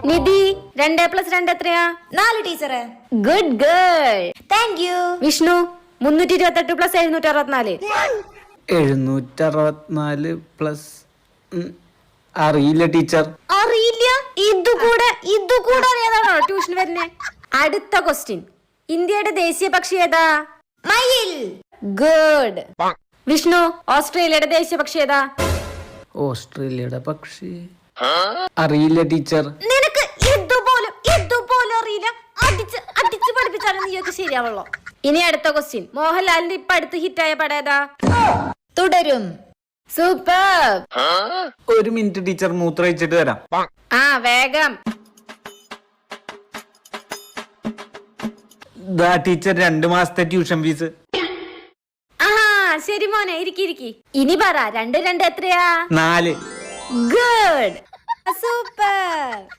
നിധി 2+2 എത്രയാ? 4 ടീച്ചറെ. Good girl. Thank you. Vishnu 328 + 764. 764 plus അറിയില്ല ടീച്ചർ. അറിയില്ല? ഇതുകൂടെ അറിയാതാണോ ട്യൂഷൻ വരുന്നേ? അടുത്ത ക്വസ്റ്റ്യൻ. ഇന്ത്യയുടെ ദേശീയ പക്ഷി ഏതാ? മയിൽ. ഗുഡ്. വിഷ്ണു ഓസ്ട്രേലിയയുടെ ദേശീയ പക്ഷി ഏതാ? ഓസ്ട്രേലിയയുടെ പക്ഷി അറിയില്ല ടീച്ചർ. നിനക്ക് ഇതുപോലും അറിയില്ല. അടിച്ച് പഠിപ്പിച്ചാലും നീയൊക്കെ ശരിയാവുള്ളൂ. ഇനി അടുത്ത ക്വസ്റ്റ്യൻ. മോഹൻലാലിന്റെ ഇപ്പൊ അടുത്ത് ഹിറ്റായ പടം ഏതാ? തുടരും. സൂപ്പർ. 1 മിനിറ്റ് ടീച്ചർ, മൂത്രമൊഴിച്ചിട്ട് വരാം. വേഗം. ദാ ടീച്ചർ 2 മാസത്തെ ട്യൂഷൻ ഫീസ്. ശരി മോനെ, ഇരിക്കി. ഇനി പറ 2 2 എത്രയാ? 4. ഗുഡ്. സൂപ്പർ.